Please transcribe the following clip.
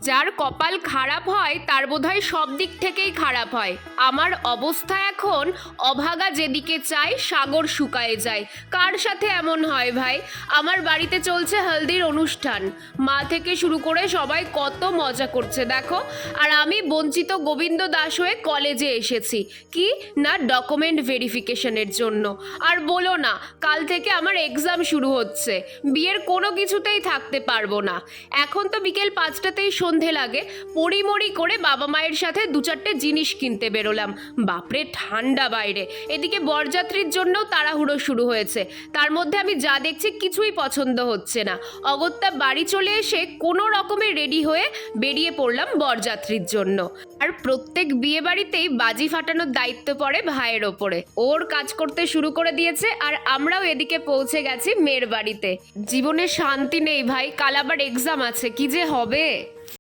যার কপাল খারাপ হয় তার বোধহয় সব দিক থেকেই খারাপ হয়। আমার অবস্থা এখন অভাগা যেদিকে চায় সাগর শুকায়ে যায়। কার সাথে এমন হয় ভাই? আমার বাড়িতে চলছে হলদির অনুষ্ঠান, মা থেকে শুরু করে সবাই কত মজা করছে দেখো, আর আমি বঞ্চিত গোবিন্দ দাস হয়ে কলেজে এসেছি কি না ডকুমেন্ট ভেরিফিকেশনের জন্য। আর বলো না, কাল থেকে আমার এক্সাম শুরু হচ্ছে, বিয়ের কোনো কিছুতেই থাকতে পারবো না। এখন তো বিকেল 5টাতেই সন্ধে লাগে, পড়িমড়ি করে বাবা মায়ের সাথে 2-4টে জিনিস কিনতে বেরোলাম। বাপরে ঠান্ডা বাইরে, এদিকে বরযাত্রীর জন্যও তাড়াহুড়ো শুরু হয়েছে। তার মধ্যে আমি যা দেখছি কিছুই পছন্দ হচ্ছে না। অগত্যা বাড়ি চলে এসে কোনো রকমে রেডি হয়ে বেরিয়ে পড়লাম বরযাত্রীর জন্য। আর প্রত্যেক বিয়ে বাড়িতেই বাজি ফাটানোর দায়িত্ব পড়ে ভাইয়ের ওপরে। ওর কাজ করতে শুরু করে দিয়েছে, আর আমরাও এদিকে পৌঁছে গেছি মেয়ের বাড়িতে। জীবনে শান্তি নেই ভাই, কাল আবার এক্সাম আছে, কি যে হবে।